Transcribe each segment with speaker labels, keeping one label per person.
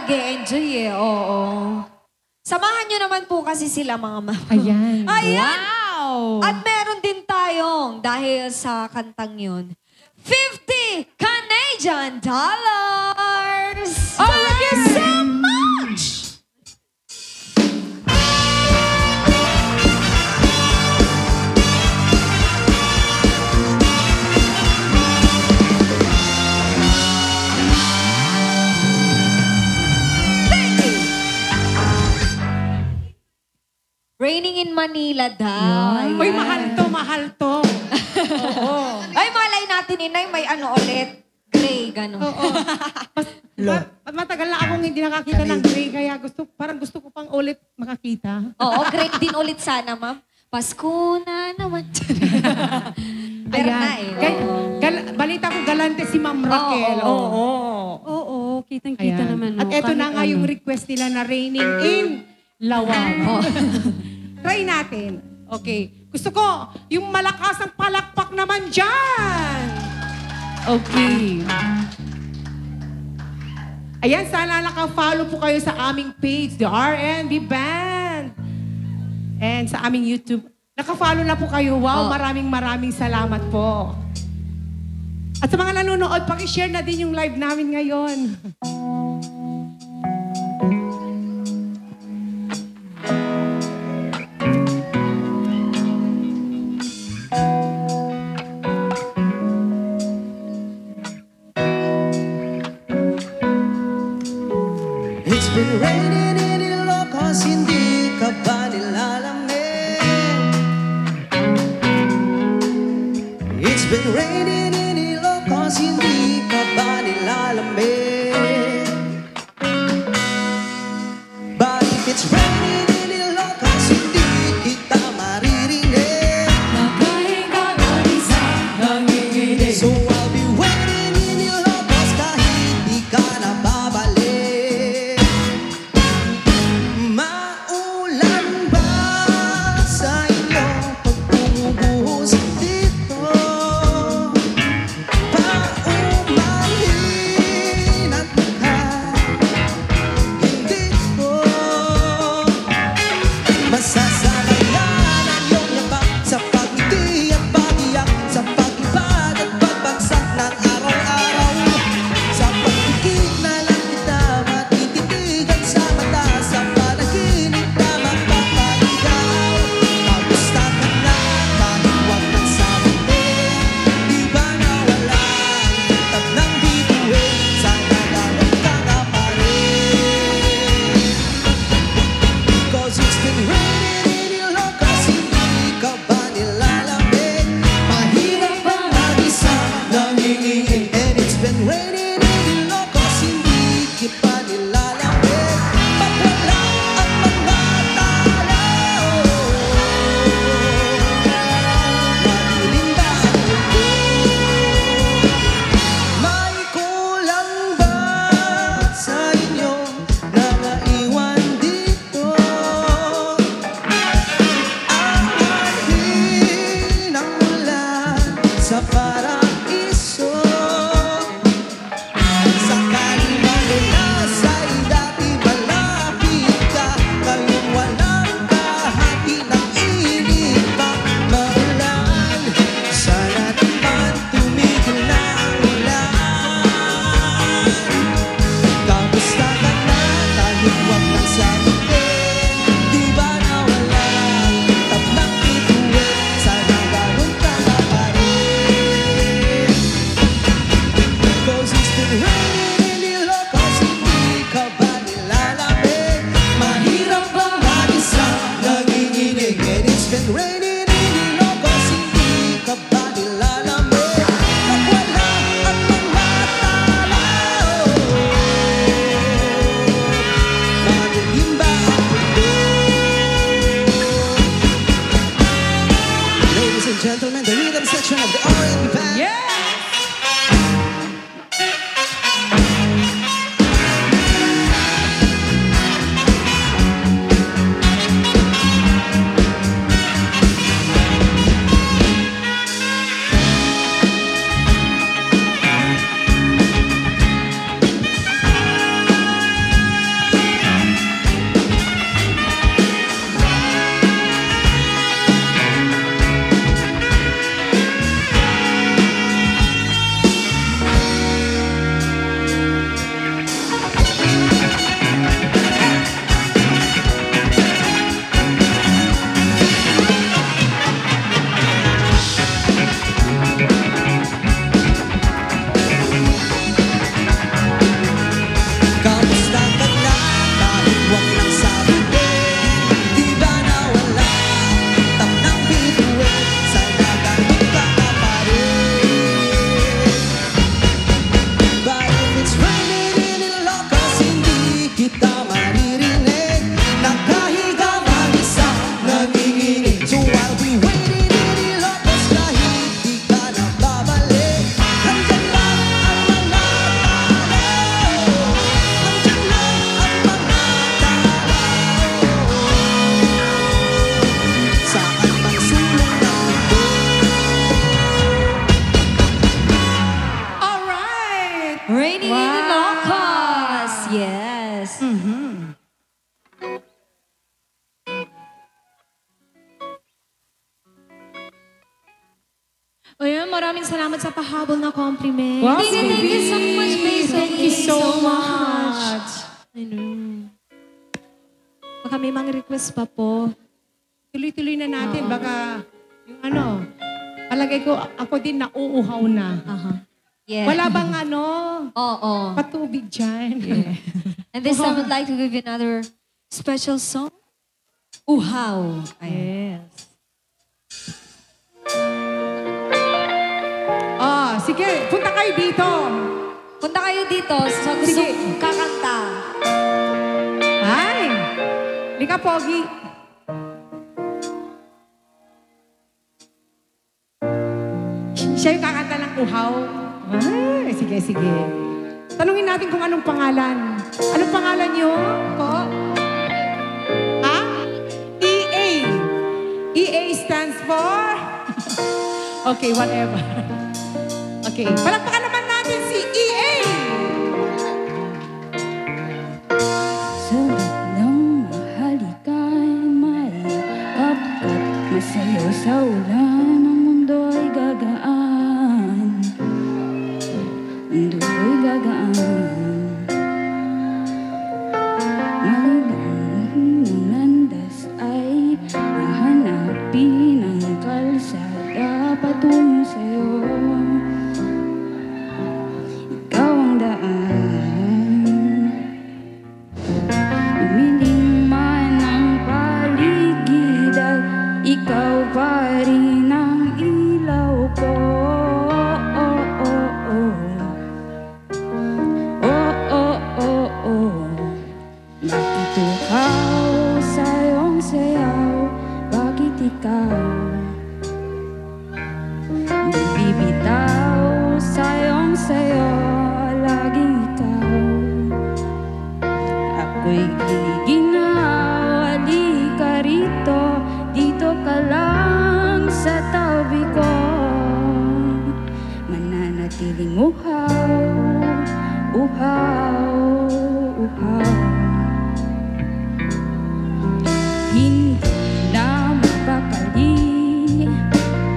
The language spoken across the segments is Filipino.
Speaker 1: nag-e-enjoy eh, oo. Samahan nyo naman po kasi sila mga mama.
Speaker 2: Ayan.
Speaker 1: Ayan!
Speaker 2: Wow!
Speaker 1: At meron din tayong, dahil sa kantang yun, 50 Canadian dollars! Thank you so much! Raining in Manila daw.
Speaker 2: Uy, mahal to, mahal to. Oo.
Speaker 1: Ay, malay natin, Inay, may ano ulit. Gray, gano'n.
Speaker 2: Oo. Matagal na akong hindi nakakita ng gray, kaya parang gusto ko pang ulit makakita.
Speaker 1: Oo, gray din ulit sana, ma'am. Pasko na naman. Pero na eh.
Speaker 2: Balita ko galante si Ma'am Raquel.
Speaker 3: Oo, kitang-kita naman.
Speaker 2: At eto na nga yung request nila na raining in Lawang. Try natin. Okay. Gusto ko, yung malakas ang palakpak naman dyan. Okay. Ayan, sana naka-follow po kayo sa aming page, The RNB Band. And sa aming YouTube. Naka-follow na po kayo. Wow, maraming salamat po. At sa mga nanonood, paki-share na din yung live namin ngayon.
Speaker 4: It's been raining in Ilocos, hindi ka ba nilalamig? It's been raining in Ilocos, hindi ka ba nilalamig? But if it's raining in Ilocos, hindi kita maririnig.
Speaker 3: Nagkahinga ka isa, nanginginig.
Speaker 4: So I'll be waiting in Ilocos kahit di ka na babalik. Maulan ba sa inyo pag bumubuhos dito? Paumanhin at lahat, hindi ko masasalayan ang iyong yakap sa pagngiti at pag-iyak, sa pag-ibag at pagbagsak ng araw-araw. Sa pagpikit na lang kita matititigan sa mata, sa panaginip na magpapaligaw. Kamusta ka na kahit huwag nang sabihin? Di ba nawala ang kitab ng bituin? Sana ganun ka nga pa rin. Cause it's been raining in Ilocos, hindi ka ba nilalamig? Mahirap bang mag-isa nanginginig? And it's been raining in Ilocos, hindi ka ba nilalamig? Pag wala ang mga tao, madilim ba ang mundo? May kulang ba sa inyo na maiwan dito? Aanhin ang ulan sa paraiso. Sakaling malunas ay dati malapit ka, ngayong walang bahagi ng init pang maulan. Sana naman tumigil na ang ulan. Kamusta ka na kahit huwag nang sabihin? Di ba nawala ang kitab ng bituin? Sana ganun ka nga pa rin.
Speaker 1: Rainy
Speaker 2: Wow.
Speaker 1: Ilocos. Yes.
Speaker 3: Ayan, maraming salamat sa pahabol na compliment.
Speaker 2: Wow,
Speaker 1: Thank you so much, baby.
Speaker 2: Thank you so much.
Speaker 3: I know. Baka may mga request pa po.
Speaker 2: Tuloy-tuloy na natin. Baka yung ano, palagay ko ako din nauuhaw na.
Speaker 1: Yeah.
Speaker 2: Wala bang
Speaker 1: Oo.
Speaker 2: patubig dyan?
Speaker 1: And this time, I'd like to give you another special song. Uhaw.
Speaker 3: Yes.
Speaker 2: Sige, punta kayo dito.
Speaker 1: Punta kayo dito sa gusto
Speaker 2: Sige.
Speaker 1: kakanta.
Speaker 2: Ay! Lika, Pogi. Siya yung kakanta ng uhaw. Ay, sige, sige. Tanungin natin kung anong pangalan. Anong pangalan niyo po? Ha? EA. EA stands for? Okay, whatever. Okay, palakpakan naman natin si EA.
Speaker 5: Sarap ng mahalikan, mayakap ka't masayaw sa ulan. Ang mundo ay gagaan, mundo ay gagaan. Maligang ng landas ay hahanapin ang kalsada patungo sa'yo. Ikaw ang daan. Lumilim man ang paligid at ikaw pa rin ang ilaw ko. Bakit uhaw sa iyong sayaw? Bakit ikaw di bibitaw sa iyong sayo? Laging ikaw. Ako'y giniginaw, halika rito, dito ka lang sa tabi ko. Mananatiling uhaw, uhaw, uhaw. Hindi na mapakali,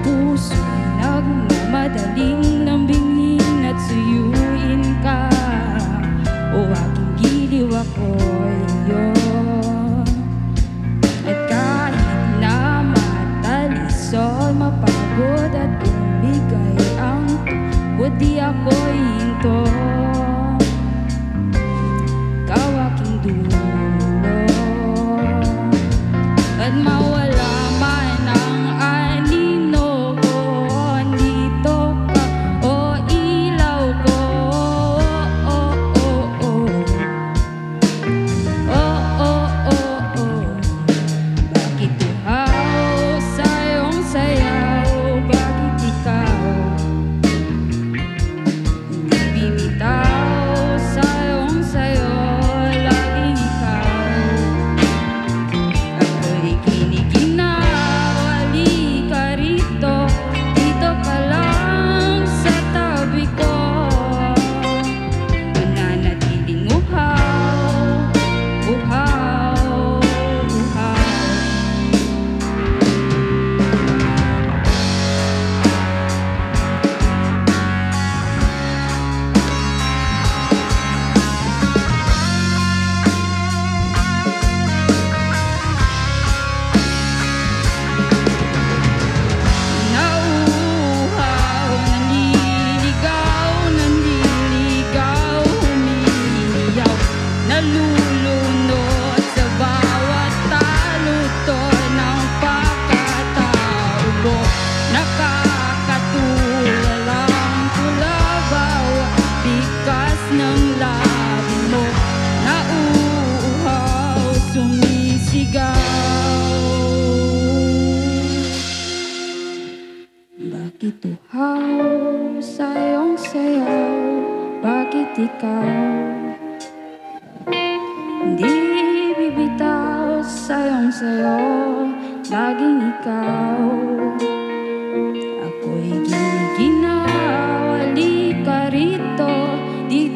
Speaker 5: puso'y nagmamadaling lambingin at suyuin ka. O aking giliw ako'y iyo. At kahit na matalisod, mapagod at umigay ang tungkod, di ako'y hinto. Ikaw aking dulo. At mawala man ang anino ko, andito ka, o ilaw ko. Bakit uhaw sa iyong sayaw? Bakit ikaw hindi bibitaw sa iyong sayo? Laging ikaw. Ako'y giniginaw, halika rito, dito ka lang sa tabi ko. Mananatiling uhaw, uhaw, uhaw. Nauuhaw, nanliligaw, humihiyaw, nalulunod sa bawat talutod ng pagkatao mo. Nakakatulalang kulabaw, bigas ng labi mo. Nauuhaw, sumisigaw. Bakit uhaw sa iyong sayaw? Bakit ikaw hindi bibitaw sa iyong sayo? Laging ikaw. Ako'y giniginaw, halika rito, dito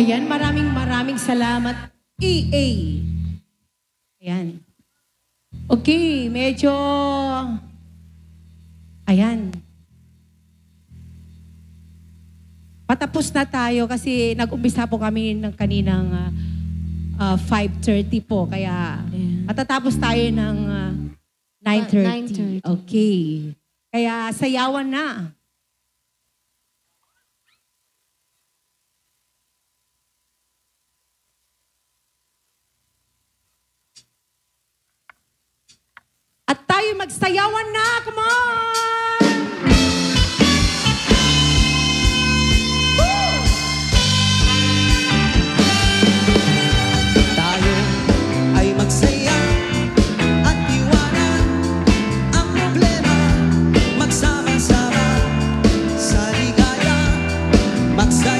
Speaker 2: Ayan, maraming salamat, EA. Ayan. Okay, medyo... Ayan. Patapos na tayo kasi nag-umpisa po kami ng kaninang 5:30 po. Kaya matatapos tayo ng 9:30.
Speaker 3: 9:30.
Speaker 2: Okay. Kaya sayawan na. At tayo magsayawan na. Come on!
Speaker 4: Tayo ay magsaya at iwanan ang problema. Magsama-sama sa ligaya. Magsama